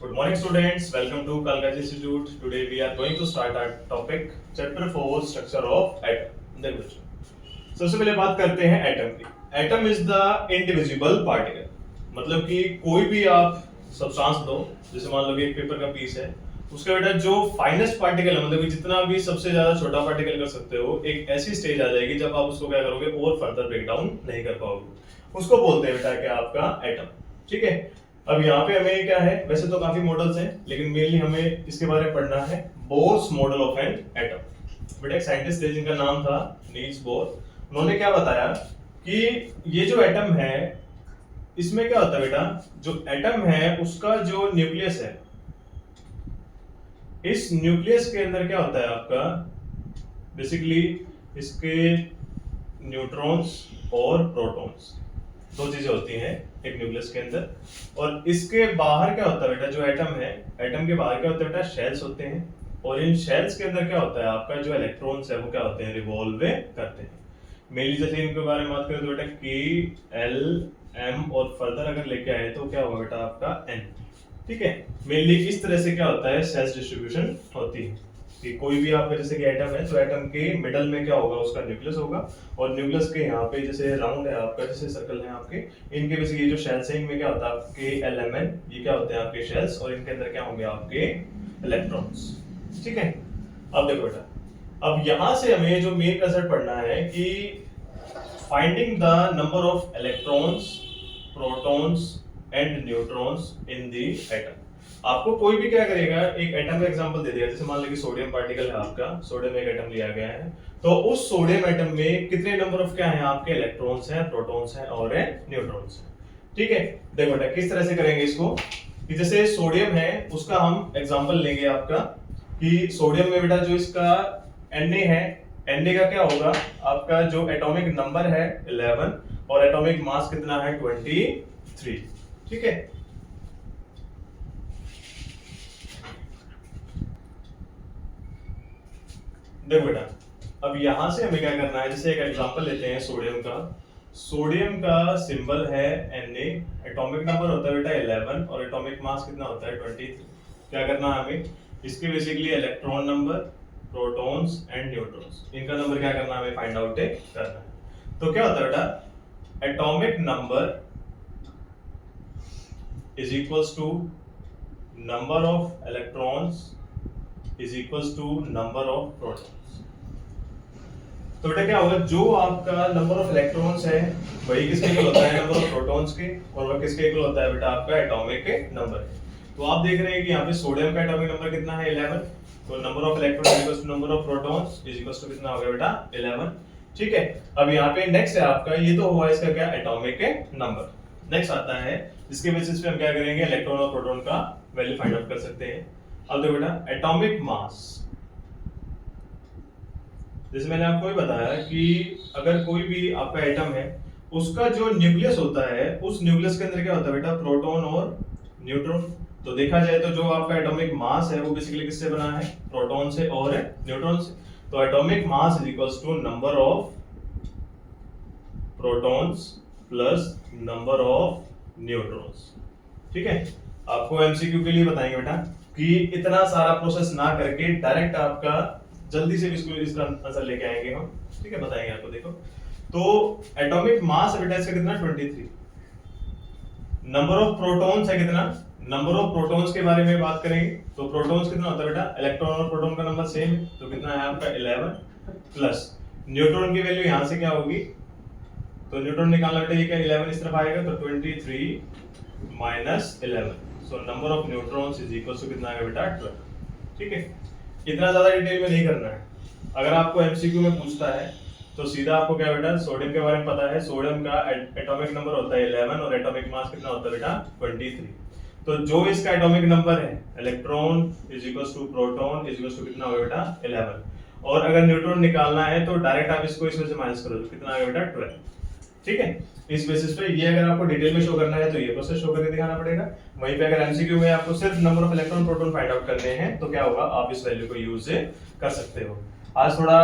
Good morning, students. Welcome to Kalkaji Institute. Today we are going to start our topic, Chapter 4, Structure of Atom. देखो बच्चों, सबसे पहले बात करते हैं एटम की. Atom is the indivisible particle. मतलब कि कोई भी आप सब्सटेंस दो, जैसे मान लो कि एक पेपर का पीस है, उसका बेटा जो फाइनेस्ट पार्टिकल है, मतलब कि जितना भी सबसे ज्यादा छोटा पार्टिकल कर सकते हो, एक ऐसी स्टेज आ जाएगी जब आप उसको क्या करोगे और फर्दर ब्रेक डाउन नहीं कर पाओगे. उसको बोलते हैं बेटा क्या आपका एटम. ठीक है. अब यहाँ पे हमें क्या है, वैसे तो काफी मॉडल्स हैं, लेकिन मेनली हमें इसके बारे में पढ़ना है Bohr's model of an atom. बेटा एक साइंटिस्ट थे जिनका नाम था नील्स बोर. उन्होंने क्या बताया कि ये जो एटम है, इसमें क्या होता है बेटा, जो एटम है उसका जो न्यूक्लियस है, इस न्यूक्लियस के अंदर क्या होता है आपका, बेसिकली इसके न्यूट्रॉन्स और प्रोटॉन्स, दो चीजें होती हैं एक न्यूक्लियस के अंदर. और इसके बाहर क्या होता है बेटा, जो एटम है, एटम के बाहर क्या होता है बेटा, शेल्स होते हैं. और इन शेल्स के अंदर क्या होता है आपका, जो इलेक्ट्रॉन्स है वो क्या होते हैं, रिवॉल्व करते हैं. मेनली जैसे इनके बारे में बात करें तो बेटा के एल एम और फर्दर अगर लेके आए तो क्या होगा बेटा आपका एन. ठीक है. मेनली इस तरह से क्या होता है, सेल्स डिस्ट्रीब्यूशन होती है कि कोई भी आपका जैसे कि एटम है तो एटम के मिडल में क्या होगा, उसका न्यूक्लियस होगा. और न्यूक्लियस के यहाँ पे जैसे राउंड है आपका, जैसे सर्कल है आपके, इनके बेसिक ये जो शेल्स है इनमें क्या होता है आपके एल एम एन, ये क्या होते हैं आपके शेल्स, और इनके अंदर क्या होंगे आपके इलेक्ट्रॉन्स. ठीक है. अब देखो बेटा, अब यहाँ से हमें जो मेन कंसेप्ट पढ़ना है कि finding the number of electrons, protons and neutrons in the atom. आपको कोई भी क्या करेगा, एक एटम का एग्जांपल दे देगा. जैसे मान लो कि सोडियम पार्टिकल है आपका, सोडियम एक एटम लिया गया है, तो उस सोडियम एटम में कितने नंबर ऑफ क्या है आपके इलेक्ट्रॉन्स हैं, प्रोटॉन्स हैं और न्यूट्रॉन्स हैं. ठीक है. देखो बेटा किस तरह से करेंगे इसको, कि जैसे सोडियम है उसका हम एग्जांपल लेंगे आपका, कि सोडियम में बेटा जो इसका Na है, Na का क्या होगा आपका, जो एटॉमिक नंबर है 11 और एटॉमिक मास कितना है 23. ठीक है. देखो बेटा, अब यहां से हमें क्या करना है, जैसे एक एग्जांपल लेते हैं सोडियम का. सोडियम का सिंबल है Na, एटॉमिक नंबर होता है बेटा 11 और एटॉमिक मास कितना होता है 23. क्या करना है हमें, इसके basically electron number, protons and neutrons, इनका नंबर क्या करना है हमें फाइंड आउट करना है. तो क्या होता है बेटा, atomic number is equals to number of electrons is equals to number of protons. तो बेटा क्या होगा, जो आपका नंबर ऑफ इलेक्ट्रॉन्स है वही किसके इक्वल होता है, नंबर ऑफ प्रोटॉन्स के, और वह किसके इक्वल होता है बेटा आपका एटॉमिक नंबर. तो आप देख रहे हैं कि यहाँ पे सोडियम का एटॉमिक नंबर कितना है 11, तो number of electron equals to number of protons is equals to कितना होगा बेटा 11. ठीक है. अब यहाँ पे नेक्स्ट है आपका, ये तो हुआ इसका क्या एटॉमिक नंबर. नेक्स्ट आता है जिसके बेसिस पे हम क्या करेंगे, इलेक्ट्रॉन और प्रोटॉन का वैल्यू फाइंड आउट कर सकते हैं. अब देखो बेटा एटॉमिक मास, जैसे मैंने आपको भी बताया कि अगर कोई भी आपका एटम है, उसका जो न्यूक्लियस होता है, उस न्यूक्लियस के अंदर क्या होता है बेटा, प्रोटॉन और न्यूट्रॉन. तो देखा जाए तो जो आपका एटॉमिक मास है वो बेसिकली किससे बना है, प्रोटॉन से और न्यूट्रॉन से. तो atomic mass is equals to number of protons plus number of neutrons. ठीक है. आपको एमसीक्यू के लिए बताएंगे बेटा कि इतना सारा प्रोसेस ना करके डायरेक्ट आपका जल्दी से इसका आंसर लेके आएंगे हम. ठीक है, बताएंगे आपको. देखो तो एटॉमिक मास बेटा इसका कितना 23. नंबर ऑफ प्रोटॉन्स है कितना, नंबर ऑफ प्रोटॉन्स के बारे में बात करेंगे तो प्रोटॉन्स कितना होता है बेटा, इलेक्ट्रॉन और प्रोटॉन का नंबर सेम है, तो कितना है आपका 11 प्लस न्यूट्रॉन की वैल्यू यहां से क्या होगी, तो न्यूट्रॉन निकालना बेटा ये क्या 11 इस तरफ आएगा, तो 23 minus 11, so number of neutrons is equal to कितना आएगा बेटा 12. ठीक है. इतना ज्यादा डिटेल में नहीं करना है. अगर आपको एमसीक्यू में पूछता है तो सीधा आपको क्या बेटा, सोडियम के बारे में पता है, सोडियम का एटॉमिक नंबर होता है 11 और एटॉमिक मास कितना होता है बेटा 23. तो जो इसका एटॉमिक नंबर है, electron is equals to proton is equals to कितना होगा बेटा 11, और अगर न्यूट्रॉन निकालना है तो डायरेक्ट आप इसको इसमें से माइनस करो, तो कितना आएगा बेटा 12. ठीक है. इस बेसिस पे ये अगर आपको डिटेल में शो करना है तो ये प्रोसेस शो करके दिखाना पड़ेगा. वहीं पे अगर एमसीक्यू में आपको सिर्फ number of electron proton find out करने हैं तो क्या होगा, आप इस वैल्यू को यूज कर सकते हो. आज थोड़ा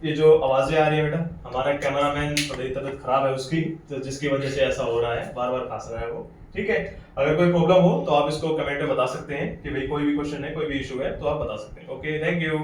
ये जो आवाजें आ रही है बेटा, हमारा कैमरामैन थोड़ी तबीयत खराब है उसकी, तो जिसकी वजह से ऐसा हो रहा है, बार बार खांस रहा है वो. ठीक है, अगर कोई प्रॉब्लम हो तो आप इसको कमेंट में बता सकते हैं कि भाई कोई भी क्वेश्चन है, कोई भी इशू है तो आप बता सकते हैं। Okay, thank you.